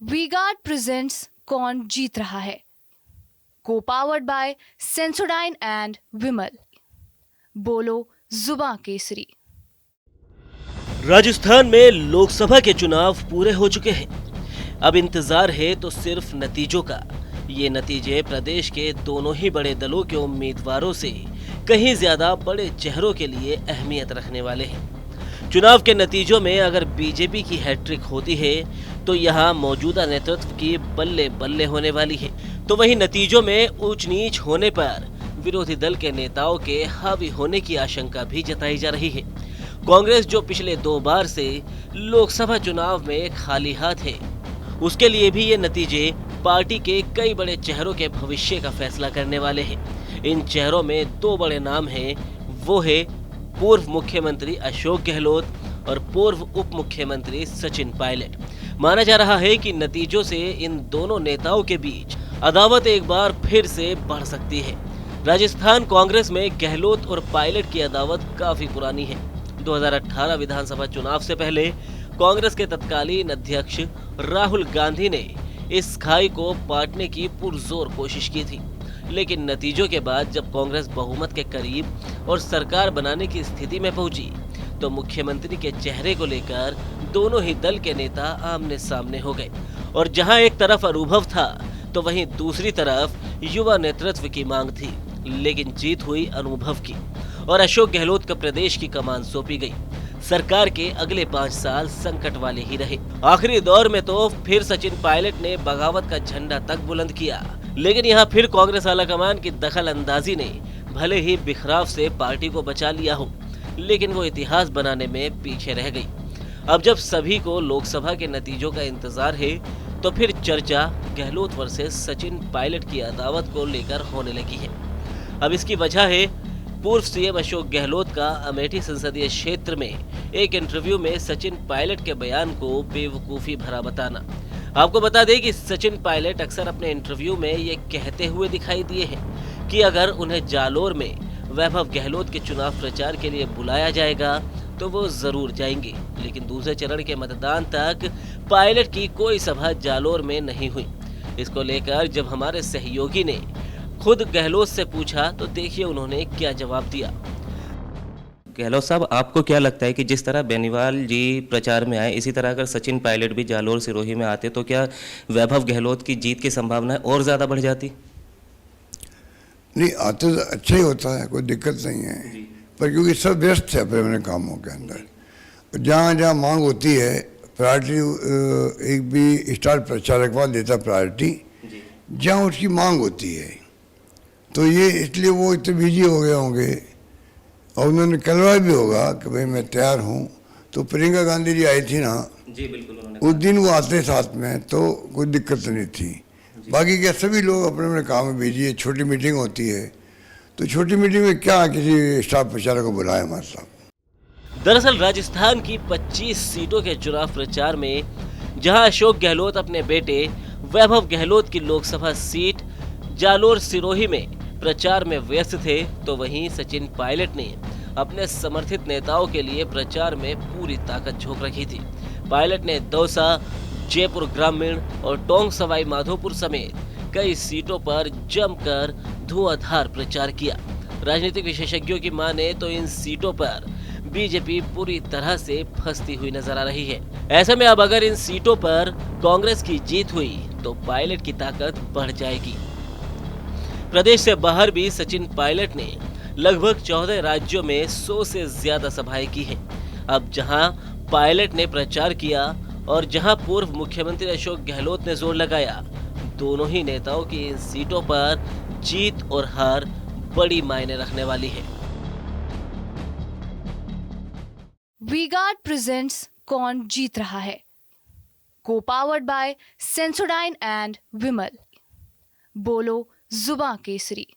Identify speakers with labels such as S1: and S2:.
S1: V-Guard presents कौन जीत रहा है, को पावर्ड बाय सेंसोडाइन एंड विमल। बोलो जुबां केसरी।
S2: राजस्थान में लोकसभा के चुनाव पूरे हो चुके हैं। अब इंतजार है तो सिर्फ नतीजों का। ये नतीजे प्रदेश के दोनों ही बड़े दलों के उम्मीदवारों से कहीं ज्यादा बड़े चेहरों के लिए अहमियत रखने वाले हैं। चुनाव के नतीजों में अगर बीजेपी की हैट्रिक होती है तो यहाँ मौजूदा नेतृत्व की बल्ले बल्ले होने वाली है, तो वहीं नतीजों में ऊंच नीच होने पर विरोधी दल के नेताओं के हावी होने की आशंका भी जताई जा रही है। कांग्रेस जो पिछले 2 बार से लोकसभा चुनाव में खाली हाथ है, उसके लिए भी ये नतीजे पार्टी के कई बड़े चेहरों के भविष्य का फैसला करने वाले हैं। इन चेहरों में 2 बड़े नाम हैं, वो है पूर्व मुख्यमंत्री अशोक गहलोत और पूर्व उप मुख्यमंत्री सचिन पायलट। माना जा रहा है कि नतीजों से इन दोनों नेताओं के बीच अदावत एक बार फिर से बढ़ सकती है। राजस्थान कांग्रेस में गहलोत और पायलट की अदावत काफी पुरानी है। 2018 विधानसभा चुनाव से पहले कांग्रेस के तत्कालीन अध्यक्ष राहुल गांधी ने इस खाई को पाटने की पुरजोर कोशिश की थी, लेकिन नतीजों के बाद जब कांग्रेस बहुमत के करीब और सरकार बनाने की स्थिति में पहुंची तो मुख्यमंत्री के चेहरे को लेकर दोनों ही दल के नेता आमने सामने हो गए। और जहां एक तरफ अनुभव था तो वहीं दूसरी तरफ युवा नेतृत्व की मांग थी, लेकिन जीत हुई अनुभव की और अशोक गहलोत को प्रदेश की कमान सौंपी गई। सरकार के अगले 5 साल संकट वाले ही रहे। आखिरी दौर में तो फिर सचिन पायलट ने बगावत का झंडा तक बुलंद किया, लेकिन यहाँ फिर कांग्रेस आलाकमान की दखल अंदाजी ने भले ही बिखराव से पार्टी को बचा लिया हो, लेकिन वो इतिहास बनाने में पीछे रह गई। अब जब सभी को लोकसभा के नतीजों का इंतजार है तो फिर चर्चा गहलोत वर्सेस सचिन पायलट की अदावत को लेकर होने लगी है। अब इसकी वजह है पूर्व सीएम अशोक गहलोत का अमेठी संसदीय क्षेत्र में एक इंटरव्यू में सचिन पायलट के बयान को बेवकूफी भरा बताना। आपको बता दें कि सचिन पायलट अक्सर अपने इंटरव्यू में ये कहते हुए दिखाई दिए हैं कि अगर उन्हें जालोर में वैभव गहलोत के चुनाव प्रचार के लिए बुलाया जाएगा तो वो जरूर जाएंगे, लेकिन दूसरे चरण के मतदान तक पायलट की कोई सभा जालोर में नहीं हुई। इसको लेकर जब हमारे सहयोगी ने खुद गहलोत से पूछा तो देखिए उन्होंने क्या जवाब दिया।
S3: गहलोत साहब, आपको क्या लगता है कि जिस तरह बेनीवाल जी प्रचार में आए, इसी तरह अगर सचिन पायलट भी जालोर सिरोही में आते तो क्या वैभव गहलोत की जीत की संभावनाएं और ज़्यादा बढ़ जाती?
S4: नहीं, आते तो अच्छा ही होता है, कोई दिक्कत नहीं है, पर क्योंकि सब व्यस्त है अपने अपने कामों के अंदर। जहाँ जहाँ मांग होती है प्रायोरिटी, एक भी स्टार प्रचारक वाला देता प्रायोरिटी जहाँ उसकी मांग होती है, तो ये इसलिए वो इतने बिजी हो गए होंगे और उन्होंने कहलवाया भी होगा कि भाई मैं तैयार हूँ। तो प्रियंका गांधी जी आई थी ना
S3: जी बिल्कुल,
S4: उस दिन वो आते साथ में तो कोई दिक्कत नहीं थी। बाकी क्या सभी लोग अपने अपने काम में बिजी है, छोटी मीटिंग होती है, तो छोटी मीटिंग में क्या किसी स्टार प्रचारक को बुलाया हमारे साहब।
S2: दरअसल राजस्थान की 25 सीटों के चुनाव प्रचार में जहां अशोक गहलोत अपने बेटे वैभव गहलोत की लोकसभा सीट जालोर सिरोही में प्रचार में व्यस्त थे, तो वहीं सचिन पायलट ने अपने समर्थित नेताओं के लिए प्रचार में पूरी ताकत झोंक रखी थी। पायलट ने दौसा, जयपुर ग्रामीण और टोंक सवाई माधोपुर समेत कई सीटों पर जमकर धुआंधार प्रचार किया। राजनीतिक विशेषज्ञों की माने तो इन सीटों पर बीजेपी पूरी तरह से फंसती हुई नजर आ रही है। ऐसे में अब अगर इन सीटों पर कांग्रेस की जीत हुई तो पायलट की ताकत बढ़ जाएगी। प्रदेश से बाहर भी सचिन पायलट ने लगभग 14 राज्यों में 100 से ज्यादा सभाएं की हैं। अब जहां पायलट ने प्रचार किया और जहां पूर्व मुख्यमंत्री अशोक गहलोत ने जोर लगाया, दोनों ही नेताओं की इन सीटों पर जीत और हार बड़ी मायने रखने वाली है।
S1: वीगार्ड प्रेजेंट्स कौन जीत रहा है, को पावर्ड बाय सेंसोडाइन एंड विमल। बोलो जुबां केसरी।